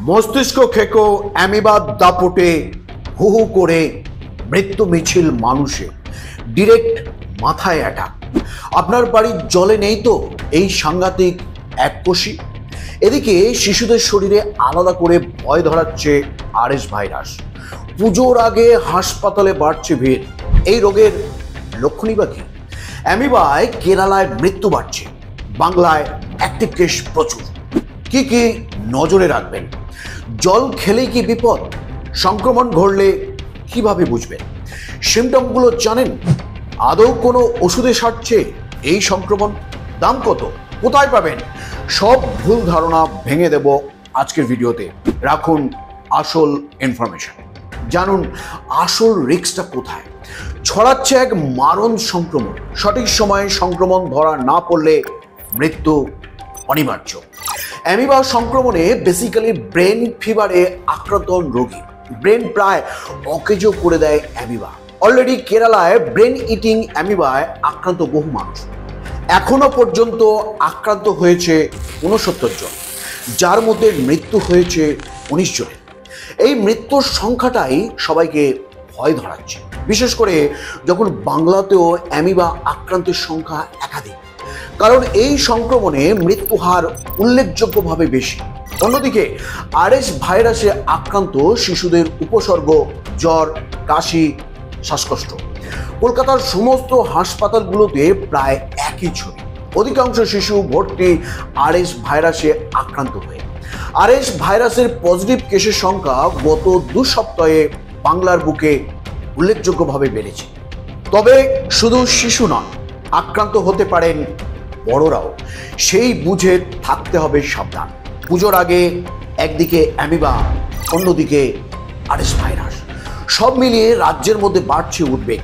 মস্তিষ্ক খেকো অ্যামিবা দাপটে হু হু করে মৃত্যু মিছিল মানুষের ডিরেক্ট মাথায় অ্যাটাক। আপনার বাড়ির জলে নেই তো এই সাংঘাতিক এককোষী। এদিকে শিশুদের শরীরে আলাদা করে ভয় ধরাচ্ছে আরএস ভাইরাস। পুজোর আগে হাসপাতালে বাড়ছে ভিড়। এই রোগের লক্ষণই বা কি? অ্যামিবায় কেরালায় মৃত্যু বাড়ছে, বাংলায় অ্যাক্টিভ কেস প্রচুর। কি কি নজরে রাখবেন? জল খেলেই কি বিপদ? সংক্রমণ ঘটলে কিভাবে বুঝবেন? সিমটমগুলো জানেন? আদৌ কোনো ওষুধে সারছে এই সংক্রমণ? দাম কত? কোথায় পাবেন? সব ভুল ধারণা ভেঙে দেব আজকের ভিডিওতে। রাখুন আসল ইনফরমেশন, জানুন আসল রিস্কটা কোথায়। ছড়াচ্ছে এক মারণ সংক্রমণ, সঠিক সময়ে সংক্রমণ ধরা না পড়লে মৃত্যু অনিবার্য। অ্যামিবা সংক্রমণে বেসিক্যালি ব্রেন ফিভারে আক্রান্ত রোগী। ব্রেন প্রায় অকেজো করে দেয় অ্যামিবা। অলরেডি কেরালায় ব্রেন ইটিং অ্যামিবায় আক্রান্ত বহু মানুষ। এখনো পর্যন্ত আক্রান্ত হয়েছে 69 জন, যার মধ্যে মৃত্যু হয়েছে 19 জনের। এই মৃত্যুর সংখ্যাটাই সবাইকে ভয় ধরাচ্ছে, বিশেষ করে যখন বাংলাতেও অ্যামিবা আক্রান্তের সংখ্যা একাধিক। কারণ এই সংক্রমণে মৃত্যু হার উল্লেখযোগ্যভাবে বেশি। অন্যদিকে আরএস ভাইরাসে আক্রান্ত শিশুদের উপসর্গ জ্বর, কাশি, শ্বাসকষ্ট। কলকাতার সমস্ত হাসপাতালগুলোতে প্রায় একই ছবি। অধিকাংশ শিশু ভর্তি আরএস ভাইরাসে আক্রান্ত হয়ে। আরএস ভাইরাসের পজিটিভ কেসের সংখ্যা গত 2 সপ্তাহে বাংলার বুকে উল্লেখযোগ্যভাবে বেড়েছে। তবে শুধু শিশু নয়, আক্রান্ত হতে পারেন বড়রাও। সেই বুঝে থাকতে হবে সাবধান। পুজোর আগে একদিকে অ্যামিবা, অন্যদিকে আরএস ভাইরাস, সব মিলিয়ে রাজ্যের মধ্যে বাড়ছে উদ্বেগ।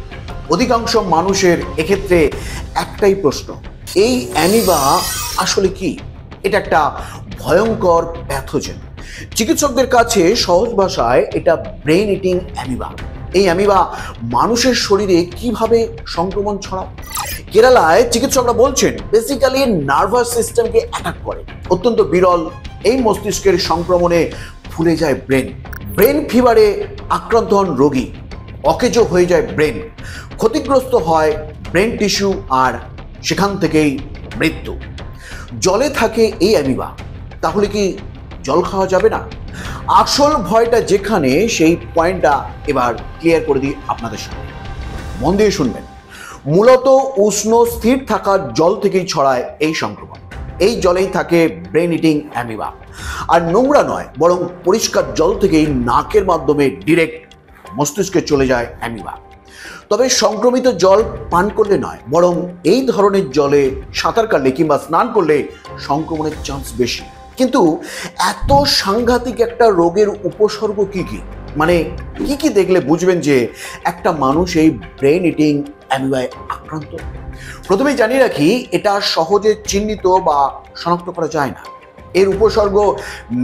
অধিকাংশ মানুষের এক্ষেত্রে একটাই প্রশ্ন, এই অ্যামিবা আসলে কি? এটা একটা ভয়ঙ্কর প্যাথোজেন। চিকিৎসকদের কাছে সহজ ভাষায় এটা ব্রেন ইটিং অ্যামিবা। এই অ্যামিবা মানুষের শরীরে কিভাবে সংক্রমণ ছড়ায়? কেরালায় চিকিৎসকরা বলছেন বেসিক্যালি নার্ভাস সিস্টেমকে অ্যাটাক করে। অত্যন্ত বিরল এই মস্তিষ্কের সংক্রমণে ফুলে যায় ব্রেন। ব্রেন ফিভারে আক্রান্ত হন রোগী, অকেজো হয়ে যায় ব্রেন, ক্ষতিগ্রস্ত হয় ব্রেন টিস্যু, আর সেখান থেকেই মৃত্যু। জলে থাকে এই অ্যামিবা, তাহলে কি জল খাওয়া যাবে না? আসল ভয়টা যেখানে, সেই পয়েন্টটা এবার ক্লিয়ার করে দিই আপনাদের সামনে। মন দিয়ে শুনবেন। মূলত উষ্ণ স্থির থাকা জল থেকেই ছড়ায় এই সংক্রমণ। এই জলেই থাকে ব্রেন ইটিং অ্যামিবা। আর নোংরা নয়, বরং পরিষ্কার জল থেকেই নাকের মাধ্যমে ডিরেক্ট মস্তিষ্কে চলে যায় অ্যামিবা। তবে সংক্রমিত জল পান করলে নয়, বরং এই ধরনের জলে সাঁতার কাটলে কিংবা স্নান করলে সংক্রমণের চান্স বেশি। কিন্তু এত সাংঘাতিক একটা রোগের উপসর্গ কি কি? মানে কি কি দেখলে বুঝবেন যে একটা মানুষ এই ব্রেন ইটিং অ্যামিবায় আক্রান্ত? প্রথমেই জানিয়ে রাখি, এটা সহজে চিহ্নিত বা শনাক্ত করা যায় না। এর উপসর্গ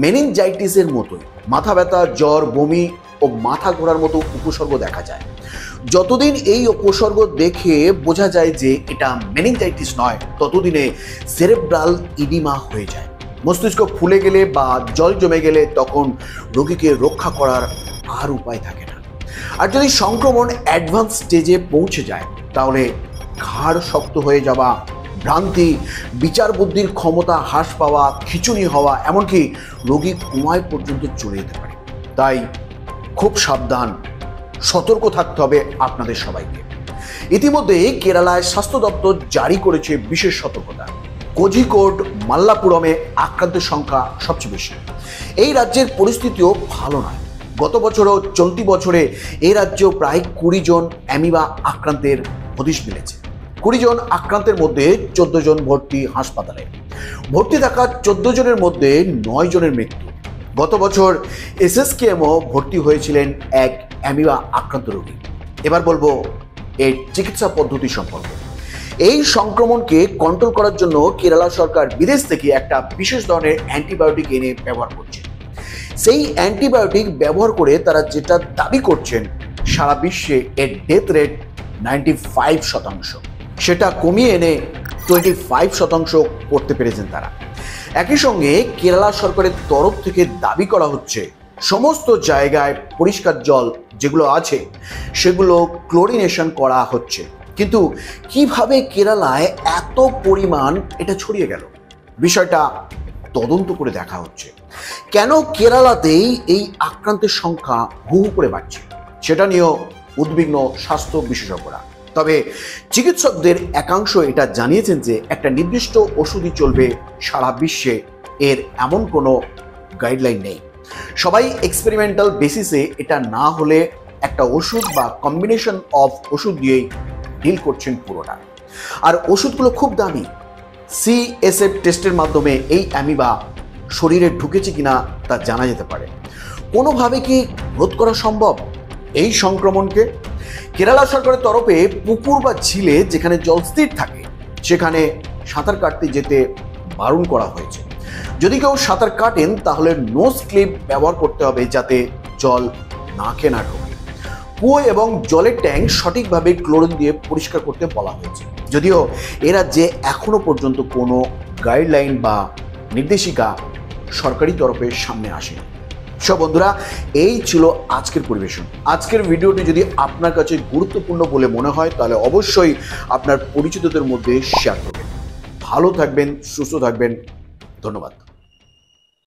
মেনিনজাইটিসের মতোই, মাথা ব্যথা, জ্বর, বমি ও মাথা ঘোরার মতো উপসর্গ দেখা যায়। যতদিন এই উপসর্গ দেখে বোঝা যায় যে এটা মেনিনজাইটিস নয়, ততদিনে সেরেব্রাল ইডিমা হয়ে যায়। মস্তিষ্ক ফুলে গেলে বা জল জমে গেলে তখন রোগীকে রক্ষা করার আর উপায় থাকে না। আর যদি সংক্রমণ অ্যাডভান্স স্টেজে পৌঁছে যায়, তাহলে ঘাড় শক্ত হয়ে যাওয়া, ভ্রান্তি, বিচার বুদ্ধির ক্ষমতা হ্রাস পাওয়া, খিঁচুনি হওয়া, এমনকি রোগী কোমায় পর্যন্ত চলে যেতে পারে। তাই খুব সাবধান, সতর্ক থাকতে হবে আপনাদের সবাইকে। ইতিমধ্যে কেরালায় স্বাস্থ্য দপ্তর জারি করেছে বিশেষ সতর্কতা। কোঝিকোড, মাল্লাপুরমে আক্রান্তের সংখ্যা সবচেয়ে বেশি। এই রাজ্যের পরিস্থিতিও ভালো নয়। গত বছরও চলতি বছরে এই রাজ্যেও প্রায় 20 জন অ্যামিবা আক্রান্তের হদিশ মিলেছে। 20 জন আক্রান্তের মধ্যে 14 জন ভর্তি হাসপাতালে। ভর্তি থাকা 14 জনের মধ্যে 9 জনের মৃত্যু। গত বছর এসএসকেএমও ভর্তি হয়েছিলেন এক অ্যামিবা আক্রান্ত রোগী। এবার বলবো এর চিকিৎসা পদ্ধতি সম্পর্কে। এই সংক্রমণকে কন্ট্রোল করার জন্য কেরালা সরকার বিদেশ থেকে একটা বিশেষ ধরনের অ্যান্টিবায়োটিক এনে ব্যবহার করছে। সেই অ্যান্টিবায়োটিক ব্যবহার করে তারা যেটা দাবি করছেন, সারা বিশ্বে এর ডেথ রেট 95%, সেটা কমিয়ে এনে 25% করতে পেরেছেন তারা। একই সঙ্গে কেরালা সরকারের তরফ থেকে দাবি করা হচ্ছে সমস্ত জায়গায় পরিষ্কার জল যেগুলো আছে সেগুলো ক্লোরিনেশন করা হচ্ছে। কিন্তু কিভাবে কেরালায় এত পরিমাণ এটা ছড়িয়ে গেল, বিষয়টা তদন্ত করে দেখা হচ্ছে। কেন কেরালাতেই এই আক্রান্তের সংখ্যা হু হু করে বাড়ছে, সেটা নিয়েও উদ্বিগ্ন স্বাস্থ্য বিশেষজ্ঞরা। তবে চিকিৎসকদের একাংশ এটা জানিয়েছেন যে একটা নির্দিষ্ট ওষুধই চলবে সারা বিশ্বে, এর এমন কোনো গাইডলাইন নেই। সবাই এক্সপেরিমেন্টাল বেসিসে এটা না হলে একটা ওষুধ বা কম্বিনেশন অফ ওষুধ দিয়েই ডিল করছেন পুরোটা। আর ওষুধগুলো খুব দামি। CSF টেস্টের মাধ্যমে এই অ্যামিবা শরীরে ঢুকেছে কিনা তা জানা যেতে পারে। কোনোভাবে কি রোধ করা সম্ভব এই সংক্রমণকে? কেরালা সরকারের তরফে পুকুর বা ঝিলে যেখানে জল স্থির থাকে সেখানে সাঁতার কাটতে যেতে বারণ করা হয়েছে। যদি কেউ সাঁতার কাটেন তাহলে নোজ ক্লিপ ব্যবহার করতে হবে যাতে জল নাকে না ঢোকে। কুয়ো এবং জলের ট্যাঙ্ক সঠিকভাবে ক্লোরিন দিয়ে পরিষ্কার করতে বলা হয়েছে। যদিও এ রাজ্যে এখনো পর্যন্ত কোনো গাইডলাইন বা নির্দেশিকা সরকারি তরফে সামনে আসেনি। সব বন্ধুরা, এই ছিল আজকের পরিবেশন। আজকের ভিডিওটি যদি আপনার কাছে গুরুত্বপূর্ণ বলে মনে হয় তাহলে অবশ্যই আপনার পরিচিতদের মধ্যে শেয়ার করবেন। ভালো থাকবেন, সুস্থ থাকবেন। ধন্যবাদ।